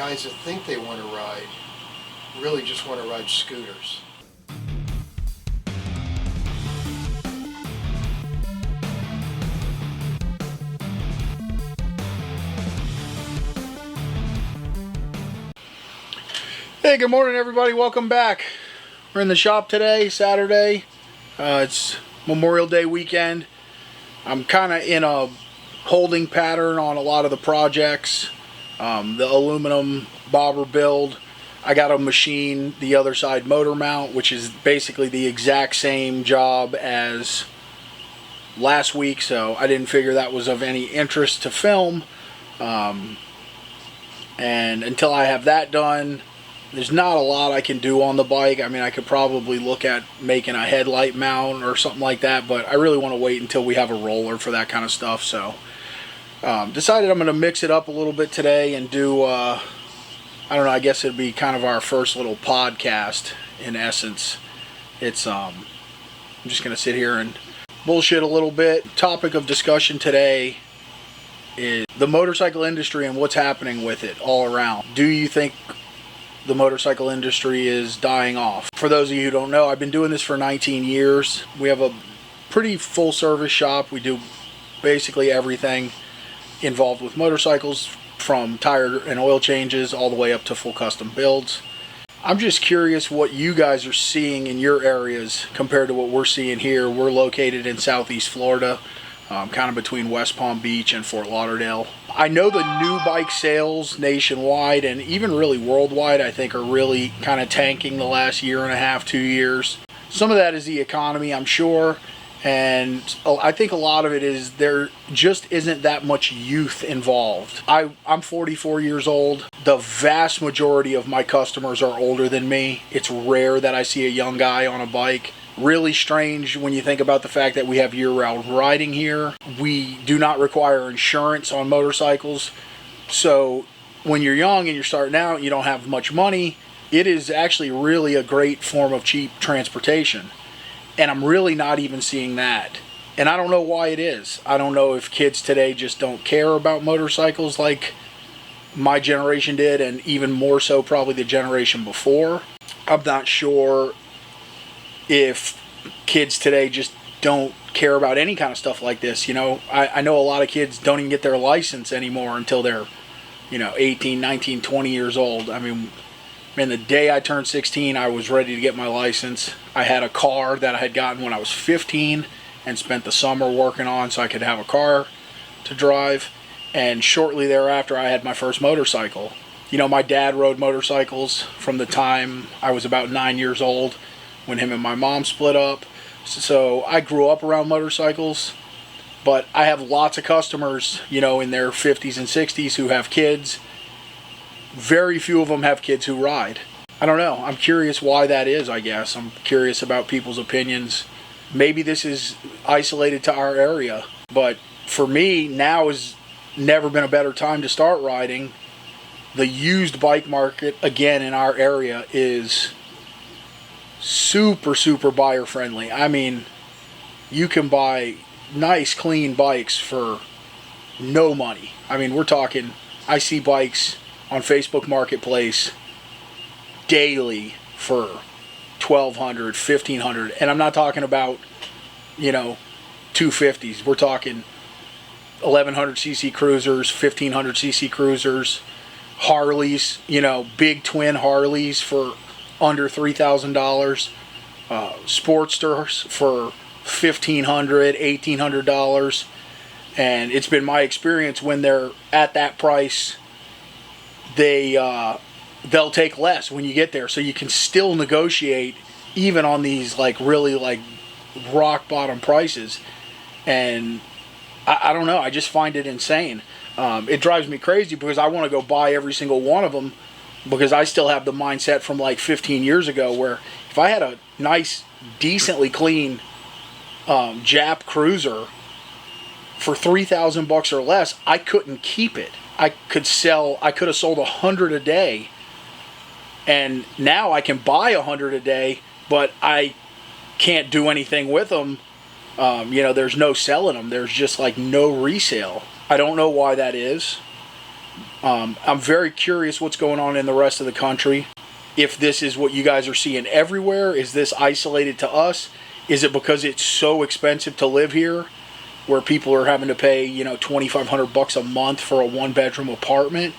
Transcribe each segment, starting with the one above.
guys that think they want to ride really just want to ride scooters. Hey, good morning everybody, welcome back. We're in the shop today, Saturday. It's Memorial Day weekend. I'm kind of in a holding pattern on a lot of the projects. The aluminum bobber build. I got a machine, the other side motor mount, which is basically the exact same job as last week, so I didn't figure that was of any interest to film. And until I have that done, there's not a lot I can do on the bike. I mean, I could probably look at making a headlight mount or something like that, but I really want to wait until we have a roller for that kind of stuff. So decided I'm going to mix it up a little bit today and do, I don't know, I guess it'd be kind of our first little podcast in essence. It's, I'm just going to sit here and bullshit a little bit. Topic of discussion today is the motorcycle industry and what's happening with it all around. Do you think the motorcycle industry is dying off? For those of you who don't know, I've been doing this for 19 years. We have a pretty full service shop. We do basically everything involved with motorcycles, from tire and oil changes all the way up to full custom builds. I'm just curious what you guys are seeing in your areas compared to what we're seeing here. We're located in Southeast Florida, kind of between West Palm Beach and Fort Lauderdale. I know the new bike sales nationwide and even really worldwide, I think, are really kind of tanking the last year and a half, 2 years. Some of that is the economy, I'm sure, and I think a lot of it is there just isn't that much youth involved. I'm 44 years old. The vast majority of my customers are older than me. It's rare that I see a young guy on a bike. Really strange when you think about the fact that we have year-round riding here. We do not require insurance on motorcycles. So when you're young and you're starting out, you don't have much money, it is actually really a great form of cheap transportation. And I'm really not even seeing that. And I don't know why it is. I don't know if kids today just don't care about motorcycles like my generation did, and even more so probably the generation before. I'm not sure if kids today just don't care about any kind of stuff like this. You know, I know a lot of kids don't even get their license anymore until they're, 18, 19, 20 years old. I mean, the day I turned 16, I was ready to get my license. I had a car that I had gotten when I was 15 and spent the summer working on so I could have a car to drive. And shortly thereafter, I had my first motorcycle. My dad rode motorcycles from the time I was about 9 years old, when him and my mom split up. So I grew up around motorcycles, but I have lots of customers, in their 50s and 60s who have kids. Very few of them have kids who ride. I don't know. I'm curious why that is, I guess. I'm curious about people's opinions. Maybe this is isolated to our area, but for me, now has never been a better time to start riding. The used bike market, again, in our area is super buyer friendly. I mean, you can buy nice clean bikes for no money. I mean, we're talking, I see bikes on Facebook Marketplace daily for $1,200, $1,500, and I'm not talking about 250s. We're talking 1100cc cruisers, 1500cc cruisers, Harleys, big twin Harleys for under $3,000, Sportsters for $1,500, $1,800, and it's been my experience when they're at that price, they'll take less when you get there, so you can still negotiate even on these really rock bottom prices. And I don't know, I just find it insane. It drives me crazy because I want to go buy every single one of them, because I still have the mindset from 15 years ago where if I had a nice, decently clean Jap cruiser for $3,000 or less, I couldn't keep it. I could have sold 100 a day, and now I can buy 100 a day, but I can't do anything with them. There's no selling them. There's just no resale. I don't know why that is. I'm very curious what's going on in the rest of the country. If this is what you guys are seeing everywhere, is this isolated to us? Is it because it's so expensive to live here, where people are having to pay, you know, $2,500 a month for a one-bedroom apartment,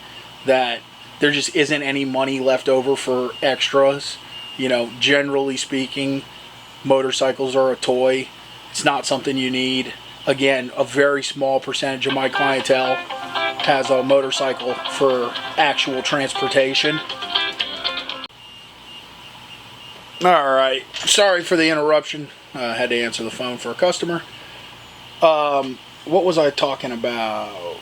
that there just isn't any money left over for extras? You know, generally speaking, motorcycles are a toy. It's not something you need. Again, a very small percentage of my clientele has a motorcycle for actual transportation. Alright, sorry for the interruption. I had to answer the phone for a customer. What was I talking about?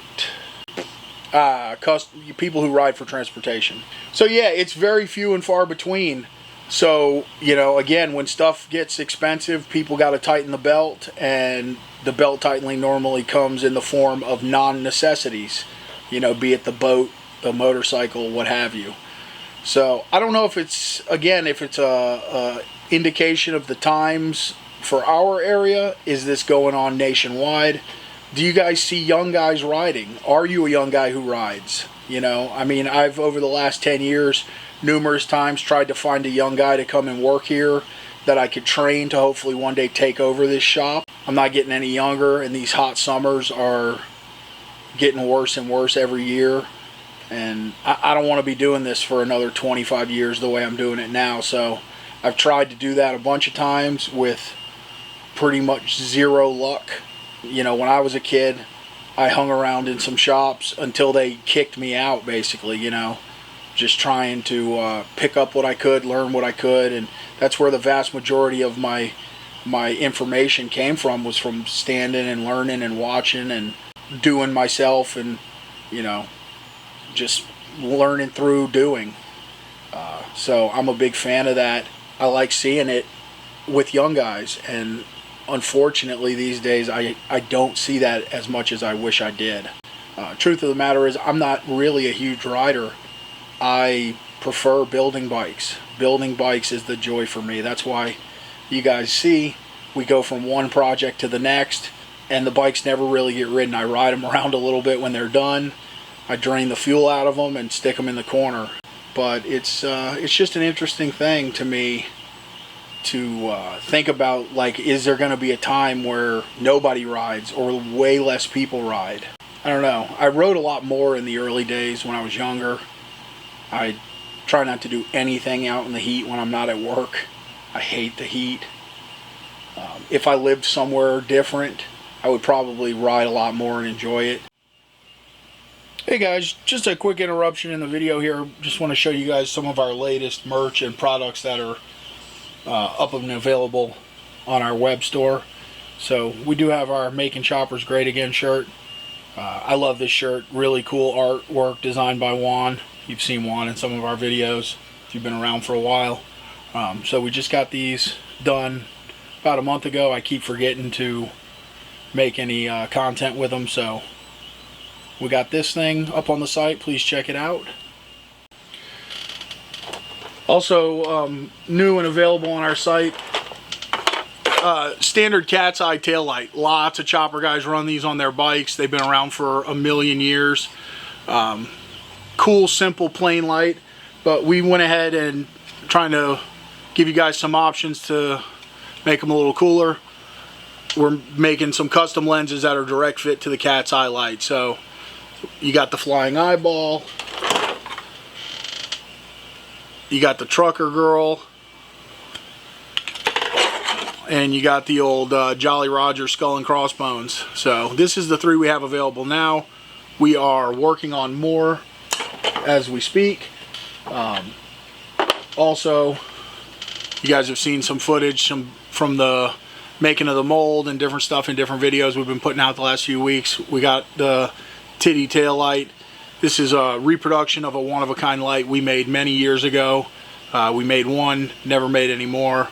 People who ride for transportation. So yeah, it's very few and far between. So, you know, again, when stuff gets expensive, people got to tighten the belt, and the belt tightening normally comes in the form of non-necessities. You know, be it the boat, the motorcycle, what have you. So I don't know if it's, again, if it's a indication of the times for our area. Is this going on nationwide? Do you guys see young guys riding? Are you a young guy who rides? You know, I mean, I've, over the last 10 years, numerous times tried to find a young guy to come and work here that I could train to hopefully one day take over this shop. I'm not getting any younger, and these hot summers are getting worse and worse every year. And I don't want to be doing this for another 25 years the way I'm doing it now. So I've tried to do that a bunch of times with pretty much zero luck. You know, when I was a kid, I hung around in some shops until they kicked me out, basically, you know. Just trying to pick up what I could, learn what I could. And that's where the vast majority of my information came from, was from standing and learning and watching and doing myself, and, you know, just learning through doing. So I'm a big fan of that. I like seeing it with young guys, and unfortunately these days I don't see that as much as I wish I did. Truth of the matter is, I'm not really a huge rider. I prefer building bikes. Building bikes is the joy for me. That's why you guys see we go from one project to the next, and the bikes never really get ridden. I ride them around a little bit when they're done. I drain the fuel out of them and stick them in the corner. But it's just an interesting thing to me to think about, like, is there going to be a time where nobody rides or way less people ride? I don't know. I rode a lot more in the early days when I was younger. I try not to do anything out in the heat when I'm not at work. I hate the heat. If I lived somewhere different, I would probably ride a lot more and enjoy it. Hey guys, just a quick interruption in the video here. Just want to show you guys some of our latest merch and products that are up and available on our web store. So we do have our Making Choppers Great Again shirt. I love this shirt. Really cool artwork designed by Juan. You've seen Juan in some of our videos if you've been around for a while. So we just got these done about a month ago. I keep forgetting to make any content with them, so we got this thing up on the site. Please check it out. Also, new and available on our site, standard cat's eye tail light. Lots of chopper guys run these on their bikes. They've been around for a million years. Cool, simple, plain light. But we went ahead and trying to give you guys some options to make them a little cooler. We're making some custom lenses that are direct fit to the cat's eye light. So you got the flying eyeball, you got the trucker girl, and you got the old Jolly Roger skull and crossbones. So this is the three we have available now. We are working on more as we speak. Also, you guys have seen some footage from the making of the mold and different stuff in different videos we've been putting out the last few weeks. We got the titty tail light. This is a reproduction of a one-of-a-kind light we made many years ago. We made one, never made any more.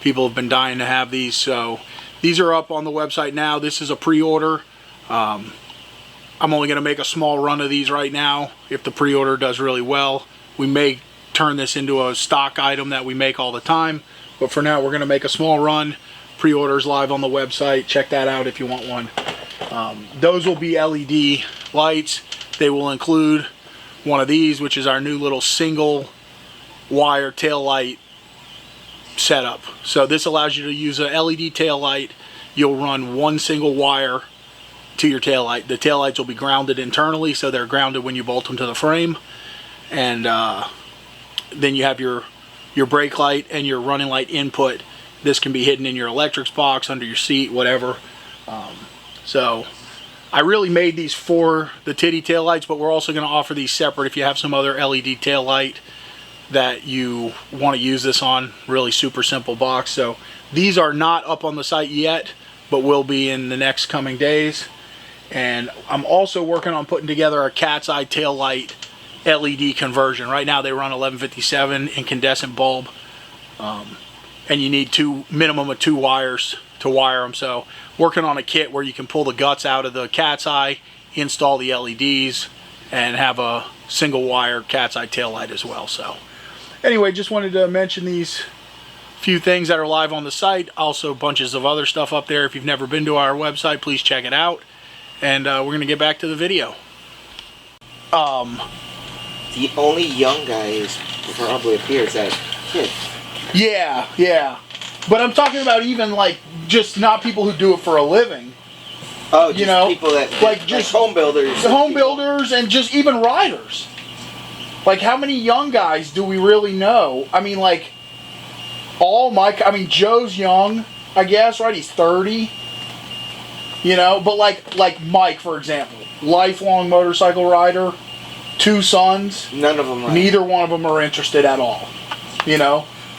People have been dying to have these, so these are up on the website now. This is a pre-order. I'm only going to make a small run of these right now. If the pre-order does really well, we may turn this into a stock item that we make all the time. But for now, we're going to make a small run. Pre-orders live on the website. Check that out if you want one. Those will be LED lights. They will include one of these, which is our new little single wire tail light setup. So this allows you to use a LED tail light. You'll run one single wire to your tail light. The tail lights will be grounded internally, so they're grounded when you bolt them to the frame. And then you have your brake light and your running light input. This can be hidden in your electrics box, under your seat, whatever. So I really made these for the titty tail lights, but we're also going to offer these separate if you have some other LED tail light that you want to use this on. Really super simple box. So these are not up on the site yet, but will be in the next coming days. And I'm also working on putting together a cat's eye tail light LED conversion. Right now they run 1157 incandescent bulb, and you need minimum of 2 wires to wire them. So working on a kit where you can pull the guts out of the cat's eye, install the LEDs, and have a single wire cat's eye tail light as well. So anyway, just wanted to mention these few things that are live on the site. Also bunches of other stuff up there. If you've never been to our website, please check it out. And we're going to get back to the video. The only young guy is probably appears that kid. Yeah. But I'm talking about even like just not people who do it for a living. Oh, just people that like just home builders. Home builders and just even riders. Like how many young guys do we really know? I mean, like Joe's young, I guess, right? He's 30. But like Mike, for example, lifelong motorcycle rider, 2 sons. None of them ride. Neither one of them are interested at all.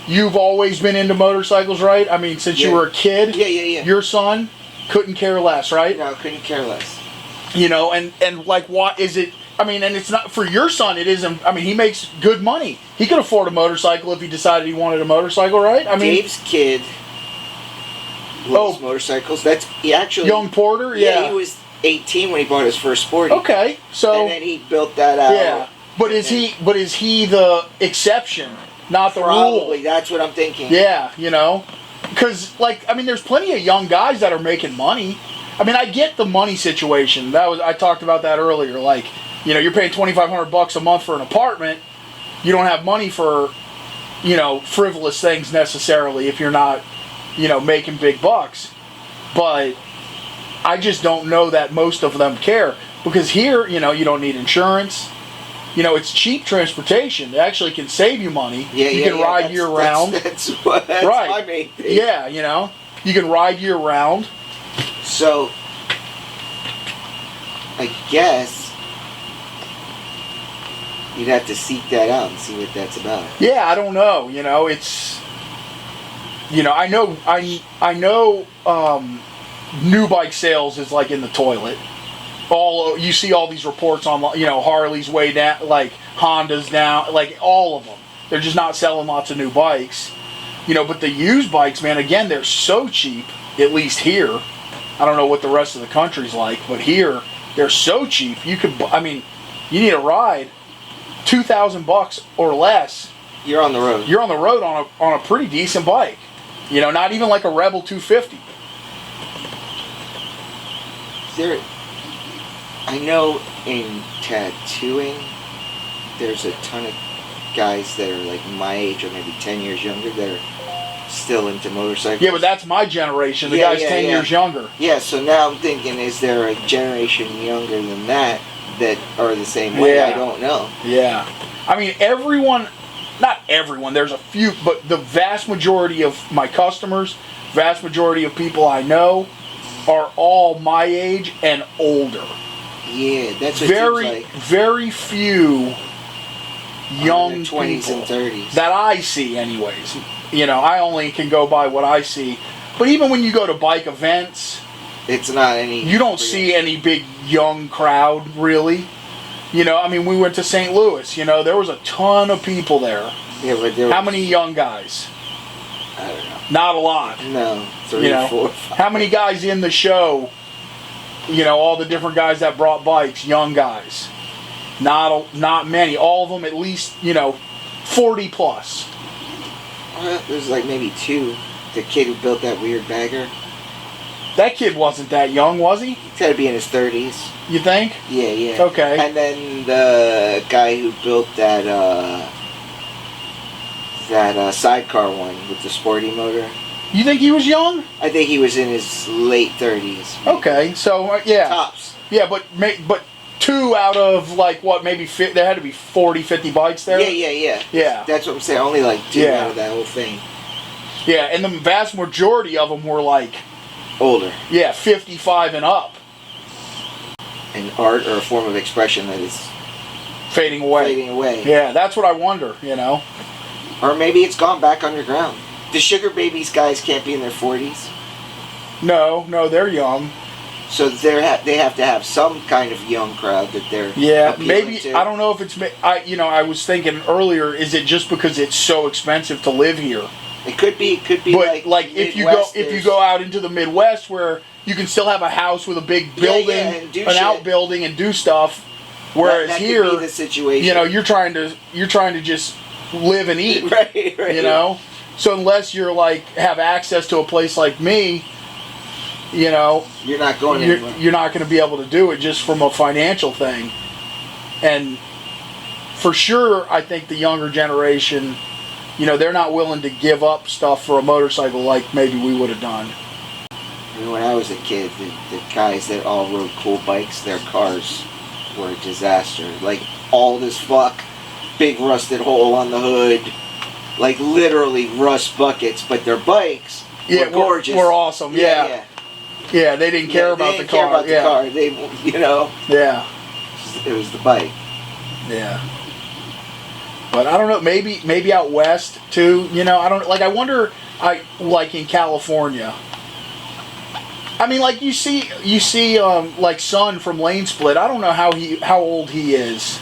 You've always been into motorcycles, right? I mean, since you were a kid. Yeah. Your son couldn't care less, right? No, couldn't care less. And like, what is it? I mean, and it's not for your son. It isn't. I mean, he makes good money. He could afford a motorcycle if he decided he wanted a motorcycle, right? I mean, Dave's kid loves motorcycles. He actually young Porter. Yeah, he was 18 when he bought his first Sporty. Okay, so and then he built that out. Yeah, but is he the exception, not the rule? Probably. That's what I'm thinking. Yeah, because there's plenty of young guys that are making money. I mean, I get the money situation. I talked about that earlier. Like, you're paying $2,500 a month for an apartment. You don't have money for, frivolous things necessarily if you're not, making big bucks. But I just don't know that most of them care, because here, you don't need insurance. It's cheap transportation. It actually can save you money. You can ride year round. That's my main thing. Yeah, you can ride year round. So, I guess you'd have to seek that out and see what that's about. Yeah, I don't know. It's. I know. New bike sales is like in the toilet. You see all these reports on, Harley's way down, like Honda's down, like all of them. They're just not selling lots of new bikes. But the used bikes, man, again, they're so cheap, at least here. I don't know what the rest of the country's like, but here, they're so cheap. You need a ride, $2,000 or less. You're on the road. You're on the road on a pretty decent bike. Not even like a Rebel 250. I know in tattooing, there's a ton of guys that are like my age or maybe 10 years younger that are still into motorcycles. Yeah, but that's my generation. The guy's 10 years younger. Yeah, so now I'm thinking, is there a generation younger than that are the same way? Yeah. I don't know. Yeah. I mean, not everyone, there's a few, but the vast majority of my customers, vast majority of people I know, are all my age and older. Yeah, that's what very, it seems like. Very few young 20s people and 30s. that I see anyways. I only can go by what I see. But even when you go to bike events, it's not any... You don't see any big young crowd, really. We went to St. Louis, there was a ton of people there. Yeah, but how many young guys? I don't know. Not a lot. No, 3, 4, 5. How many guys in the show? All the different guys that brought bikes, young guys. Not many. All of them at least, 40 plus. Well, there's like maybe 2. The kid who built that weird bagger. That kid wasn't that young, was he? He's got to be in his 30s. You think? Yeah. Okay. And then the guy who built that sidecar one with the sporty motor. You think he was young? I think he was in his late 30s. Maybe. Okay, so yeah. Tops. Yeah, but 2 out of like what, maybe there had to be 40, 50 bikes there. Yeah. Yeah. That's what I'm saying. Only like 2 Yeah. out of that whole thing. Yeah, and the vast majority of them were like Older. Yeah, 55 and up. An art or a form of expression that is Fading away. fading away. Yeah, that's what I wonder, you know. Or maybe it's gone back underground. The Sugar Babies guys can't be in their 40s. No, they're young. So they have to have some kind of young crowd that they're appealing maybe to. I don't know if it's I was thinking earlier, is it just because it's so expensive to live here? It could be But like if you Midwest, go out into the Midwest where you can still have a house with a big building, and do an shit. outbuilding, and do stuff, whereas that here, could be the situation. you know, you're trying to just live and eat, right. you know. So unless you're like have access to a place like me, you know, You're not going anywhere. you're not going to be able to do it just from a financial thing. And for sure, I think the younger generation, you know, they're not willing to give up stuff for a motorcycle like maybe we would have done. I mean, when I was a kid, the guys that all rode cool bikes, their cars were a disaster. Like, old as fuck, big rusted hole on the hood, like literally rust buckets, but their bikes were gorgeous. Were awesome, yeah. Yeah, they didn't care about they the didn't care car. about the car. They, you know, Yeah. it was the bike. Yeah. But I don't know, maybe out west too, you know, I wonder like in California. I mean, like you see like Son from Lane Split. I don't know how old he is.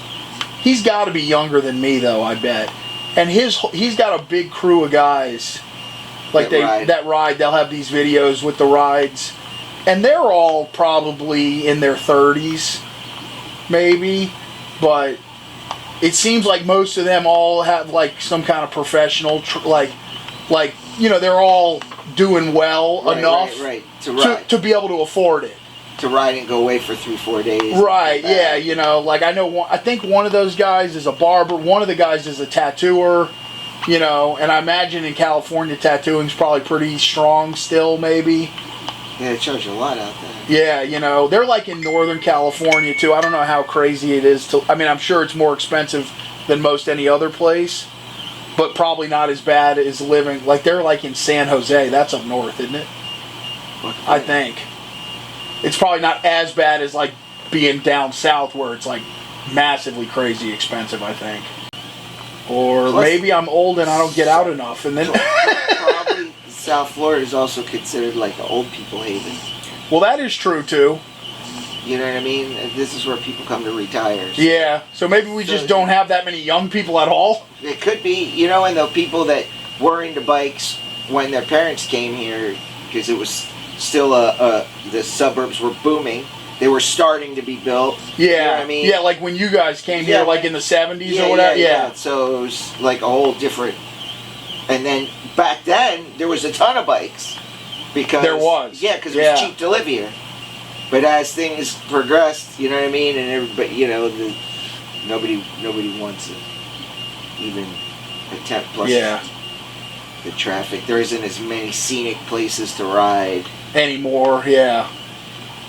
He's got to be younger than me though, I bet. And he's got a big crew of guys like that ride. They'll have these videos with the rides. And they're all probably in their 30s maybe, but it seems like most of them all have like some kind of professional like you know, they're all doing well enough to be able to afford it. To ride and go away for 3-4 days. Right, yeah, you know, like I think one of those guys is a barber, one of the guys is a tattooer, you know, and I imagine in California tattooing's probably pretty strong still maybe. Yeah, they charge a lot out there. Yeah, you know, they're like in Northern California too. I don't know how crazy it is I mean, I'm sure it's more expensive than most any other place, but probably not as bad as living, like they're like in San Jose. That's up north, isn't it? I think. It's probably not as bad as like being down south where it's like massively crazy expensive, I think. Or plus, maybe I'm old and I don't get out enough, and then probably South Florida is also considered like the old people haven. Well, that is true too. You know what I mean? This is where people come to retire. So. Yeah, so maybe we just don't have that many young people at all. It could be, you know, and the people that were into bikes when their parents came here, because it was still the suburbs were booming. They were starting to be built. Yeah, you know what I mean? Yeah, like when you guys came here, like in the 70s or whatever. Yeah. So it was like a whole different. And then back then there was a ton of bikes because there was. Yeah, because it was cheap to live here. But as things progressed, you know what I mean, and everybody, you know, nobody wants to even attempt. Plus, the traffic. There isn't as many scenic places to ride anymore. Yeah,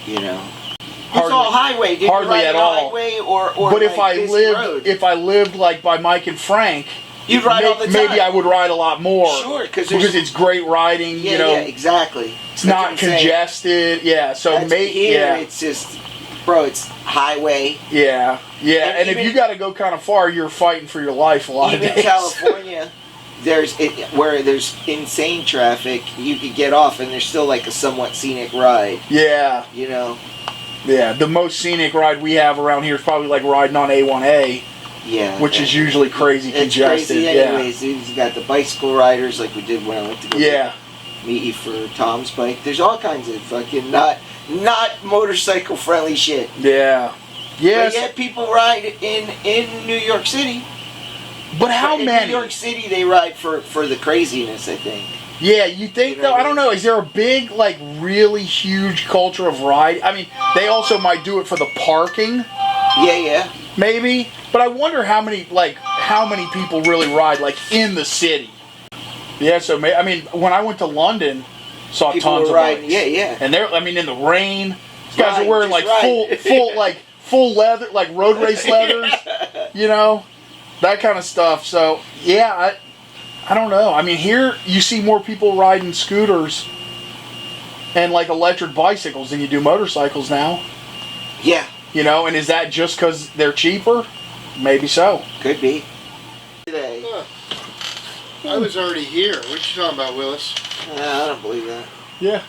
you know, it's all highway. Did hardly you ride at on all. Highway or but like if I lived like by Mike and Frank, you'd ride all the time. Maybe I would ride a lot more. Sure, because it's great riding. Yeah, you know, yeah, exactly. It's not congested. Yeah, so maybe it's just, bro, it's highway. Yeah, yeah, and if you got to go kind of far, you're fighting for your life a lot of days. Even California, where there's insane traffic, you could get off and there's still like a somewhat scenic ride. Yeah, you know. Yeah, the most scenic ride we have around here is probably like riding on A1A. Yeah, which is usually crazy congested. It's crazy anyways. You got the bicycle riders like we did when I went to go meet you for Tom's bike. There's all kinds of fucking not motorcycle friendly shit. Yeah. Yes. But yet people ride in New York City. But how many? In New York City they ride for the craziness, I think. Yeah, you think You know though? what I I don't mean? know. Is there a big, like, really huge culture of ride? I mean, they also might do it for the parking, Yeah. maybe. But I wonder how many people really ride, like, in the city. Yeah. So I mean, when I went to London, saw People tons were of riding. bikes. Yeah. And they're, I mean, in the rain, these guys are Right, wearing just like right. full leather, like road race leathers. You know, that kind of stuff. So yeah, I don't know. I mean, here you see more people riding scooters and like electric bicycles than you do motorcycles now. Yeah. You know, and is that just because they're cheaper? Maybe so. Could be. Today. Huh. I was already here. What you talking about, Willis? I don't believe that. Yeah.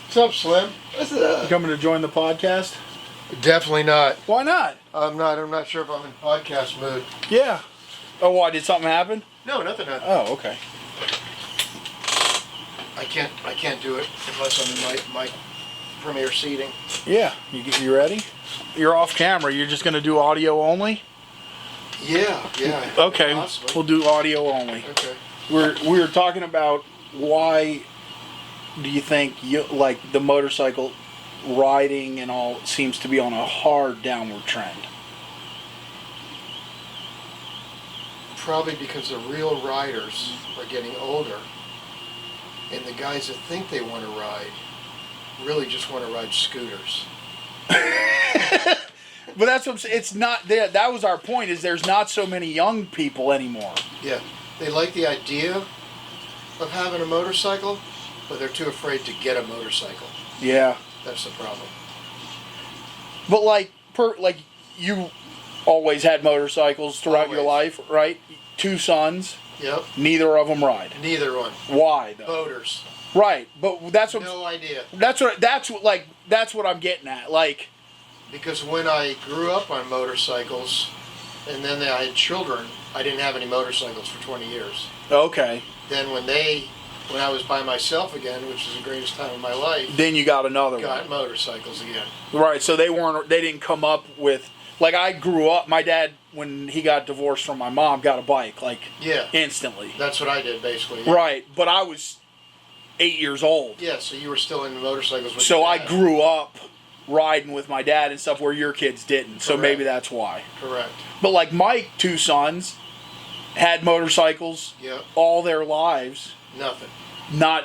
What's up, Slim? What's You up? coming to join the podcast? Definitely not. Why not? I'm not sure if I'm in podcast mood. Yeah. Oh, why? Did something happen? No, nothing happened. Oh, okay. I can't do it unless I'm in my premier seating. Yeah. You ready? You're off camera. You're just going to do audio only? Yeah. Okay. Possibly. We'll do audio only. Okay. We were talking about why do you think like the motorcycle riding and all seems to be on a hard downward trend? Probably because the real riders are getting older, and the guys that think they want to ride really just want to ride scooters. But that's what I'm saying. It's not there. That was our point. Is there's not so many young people anymore. Yeah, they like the idea of having a motorcycle, but they're too afraid to get a motorcycle. Yeah. That's the problem. But like you always had motorcycles throughout your Always. life, right? 2 sons. Yep. Neither of them ride. Neither one. Why though? Boaters. Right. But that's what No idea. that's what I'm getting at. Like, Because when I grew up on motorcycles, and then I had children, I didn't have any motorcycles for 20 years. okay. Then when I was by myself again, which was the greatest time of my life, Then you got another got one. motorcycles again. Right. So they didn't come up with, like, I grew up, my dad, when he got divorced from my mom, got a bike, like, Yeah, instantly. that's what I did basically. Yeah. Right. But I was 8 years old. Yeah, so you were still in motorcycles with So your I dad. grew up riding with my dad and stuff where your kids didn't. So Correct. maybe that's why. Correct. But like my 2 sons had motorcycles Yep. all their lives, Nothing. not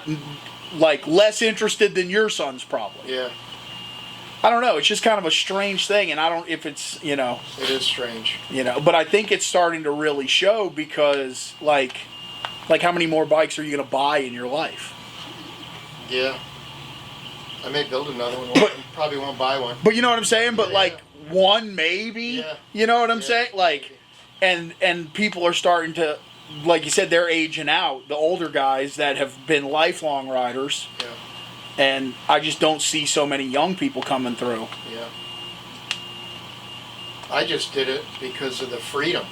like less interested than your sons probably. Yeah, I don't know. It's just kind of a strange thing, and I don't if it's it is strange. but I think it's starting to really show because like how many more bikes are you going to buy in your life? Yeah. I may build another one. Probably won't buy one. But you know what I'm saying? But Yeah, like one maybe. Yeah. You know what I'm Yeah, saying? Like, and people are starting to, like you said, they're aging out. The older guys that have been lifelong riders, Yeah. and I just don't see so many young people coming through. Yeah. I just did it because of the freedom.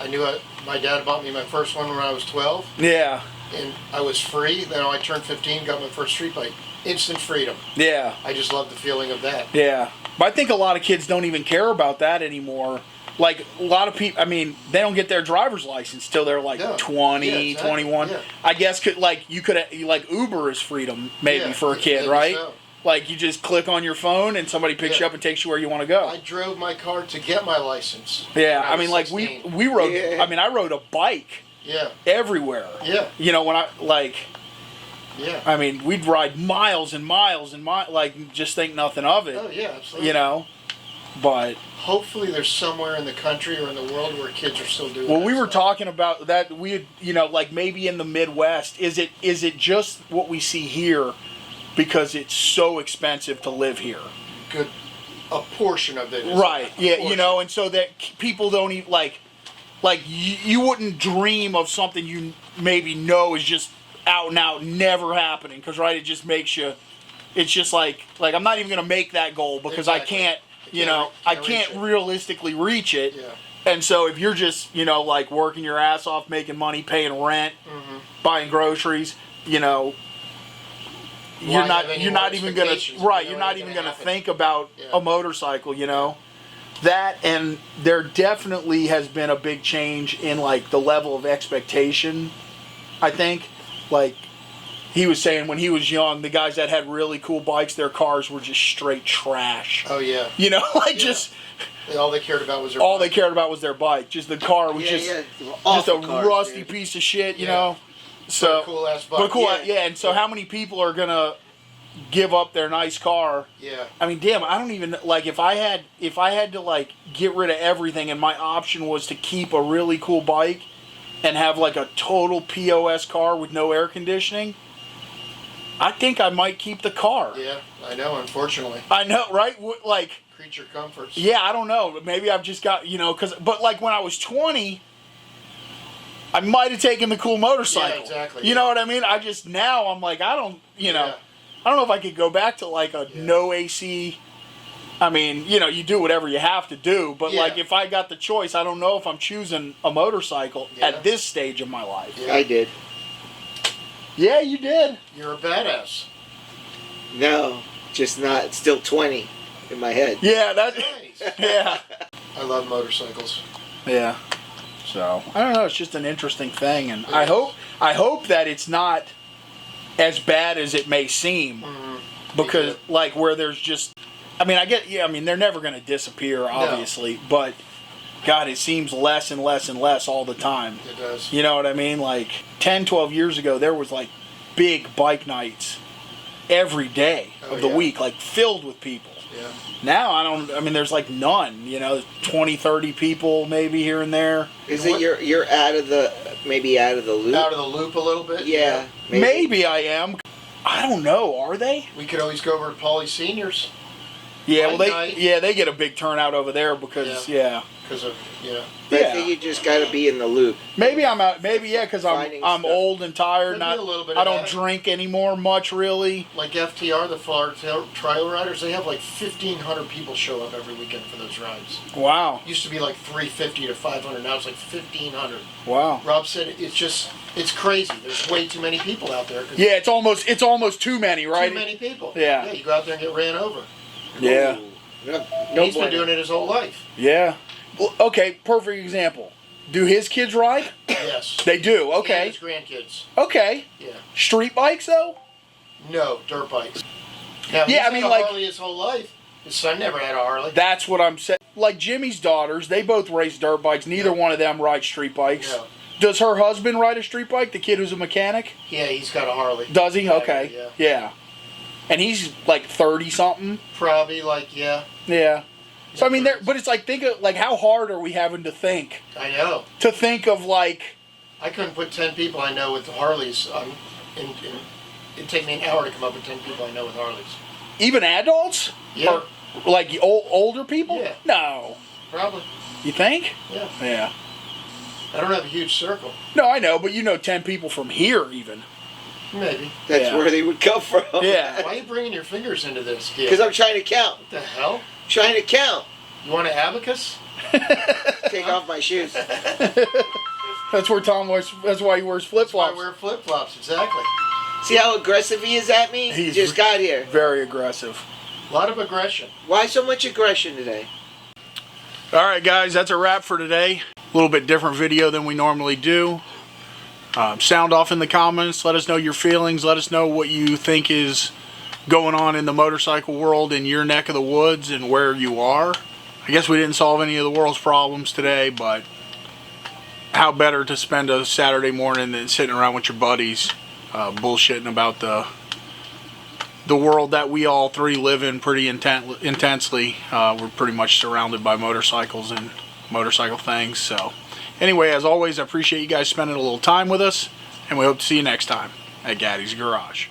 I knew my dad bought me my first one when I was 12, Yeah, and I was free. Then I turned 15, got my first street bike. Instant freedom. yeah, I just love the feeling of that. yeah. But I think a lot of kids don't even care about that anymore. Like, a lot of people, I mean, they don't get their driver's license till they're like No. 20, Yeah, exactly. 21. Yeah. I guess, like Uber is freedom, maybe, Yeah, for a kid, maybe right? so. Like, you just click on your phone and somebody picks Yeah. you up and takes you where you want to go. I drove my car to get my license. Yeah, when I mean, was like, 16. we rode, Yeah. I mean, I rode a bike Yeah, everywhere. yeah, You know, when I, like, yeah. I mean, we'd ride miles and miles and miles, like, just think nothing of it, Oh yeah, absolutely. you know? But, Hopefully, there's somewhere in the country or in the world where kids are still doing. well, that we were stuff. talking about that, like, maybe in the Midwest, is it just what we see here because it's so expensive to live here? Good, a portion of it. Is Right, a yeah, portion. and so that people don't even, like you wouldn't dream of something you maybe know is just out and out never happening, because right, it just makes you, it's just like I'm not even going to make that goal because Exactly. I can't, I can't reach it. realistically reach it. Yeah. And so if you're just, like working your ass off, making money, paying rent, Mm-hmm. buying groceries, you're Why not have any you're more not even gonna expectations? right, You you're know not what's even gonna gonna happen. think about Yeah. a motorcycle, That, and there definitely has been a big change in like the level of expectation I think. Like, he was saying when he was young, the guys that had really cool bikes, their cars were just straight trash. Oh yeah. You know, like Yeah. just All they cared about was their all bike. they cared about was their bike. Just the car was just a Awful cars, rusty dude. piece of shit. You Yeah. know. So cool ass but a bike. cool, Yeah. And so, how many people are gonna give up their nice car? Yeah. I mean, damn, I don't even like if I had to like get rid of everything and my option was to keep a really cool bike and have like a total POS car with no air conditioning, I think I might keep the car. Yeah, I know, unfortunately. I know, right? Like, Creature comforts. yeah, I don't know. Maybe I've just got, but like when I was 20, I might have taken the cool motorcycle. Yeah, exactly. You know what I mean? Now I'm like, I don't Yeah. I don't know if I could go back to like a no AC. I mean, you do whatever you have to do, but Yeah. like if I got the choice, I don't know if I'm choosing a motorcycle Yeah. at this stage of my life. Yeah. I did. Yeah, you did. You're a badass. No, just not. Still 20 in my head. Yeah, that. Nice. Yeah. I love motorcycles. Yeah. So I don't know. It's just an interesting thing, and It I is. hope that it's not as bad as it may seem, because too. like where there's just, I mean, they're never going to disappear, obviously, but God, it seems less and less and less all the time. It does. You know what I mean? Like 10, 12 years ago, there was like big bike nights every day of the yeah. week, like filled with people. Yeah. Now there's like none, 20, 30 people maybe here and there. Is What? it you're out of the loop? Out of the loop a little bit. Yeah. Maybe I am. I don't know. Are they? We could always go over to Pauly Seniors Yeah, well, Bike night. they get a big turnout over there because because of But I Yeah. think you just got to be in the loop. maybe I'm out. Maybe because Finding I'm stuff. old and tired. Could be Not a little bit I of don't that. drink anymore much really. like FTR, the Florida Trail Riders. They have like 1,500 people show up every weekend for those rides. Wow, Used to be like 350 to 500. Now it's like 1,500. wow. Rob said it's crazy. There's way too many people out there. 'Cause Yeah, it's almost too many, right? Too many people. Yeah. Yeah, you go out there and get ran over. Yeah, Ooh. No, He's been doing it his whole life. yeah. Well, okay, perfect example. Do his kids ride? Yes. They do. And Okay, his grandkids. okay. Yeah. Street bikes though? No, dirt bikes. Now, he's Yeah, I had mean, a like- Harley his whole life. His son never had a Harley. That's what I'm saying. Like Jimmy's daughters, they both race dirt bikes. Neither Yeah. one of them ride street bikes. No. Does her husband ride a street bike? The kid who's a mechanic? Yeah, he's got a Harley. Does he? Yeah, Okay. yeah. Yeah. And he's like 30 something. Probably like, yeah. Yeah. So I mean, Yeah, but it's like think of like how hard are we having to think I know. of like I couldn't put 10 people I know with Harleys. It'd take me an hour to come up with 10 people I know with Harleys. even adults? Yeah. Or, like older people? Yeah. No. Probably. You think? Yeah. Yeah. I don't have a huge circle. No, I know, but 10 people from here even. Maybe. That's Yeah. where they would come from. Yeah. Why are you bringing your fingers into this, kid? Because I'm trying to count. What the hell? Trying to count. You want an abacus? Take off my shoes. That's where Tom wears. That's why he wears flip I flops. wear flip-flops, exactly. See how aggressive he is at me? He's- He just got here. Very aggressive. A lot of aggression. Why so much aggression today? All right, guys, that's a wrap for today. A little bit different video than we normally do. Sound off in the comments. Let us know your feelings. Let us know what you think is going on in the motorcycle world in your neck of the woods and where you are. I guess we didn't solve any of the world's problems today, but how better to spend a Saturday morning than sitting around with your buddies bullshitting about the world that we all three live in pretty intensely. We're pretty much surrounded by motorcycles and motorcycle things. So anyway, as always, I appreciate you guys spending a little time with us, and we hope to see you next time at Gattis Garage.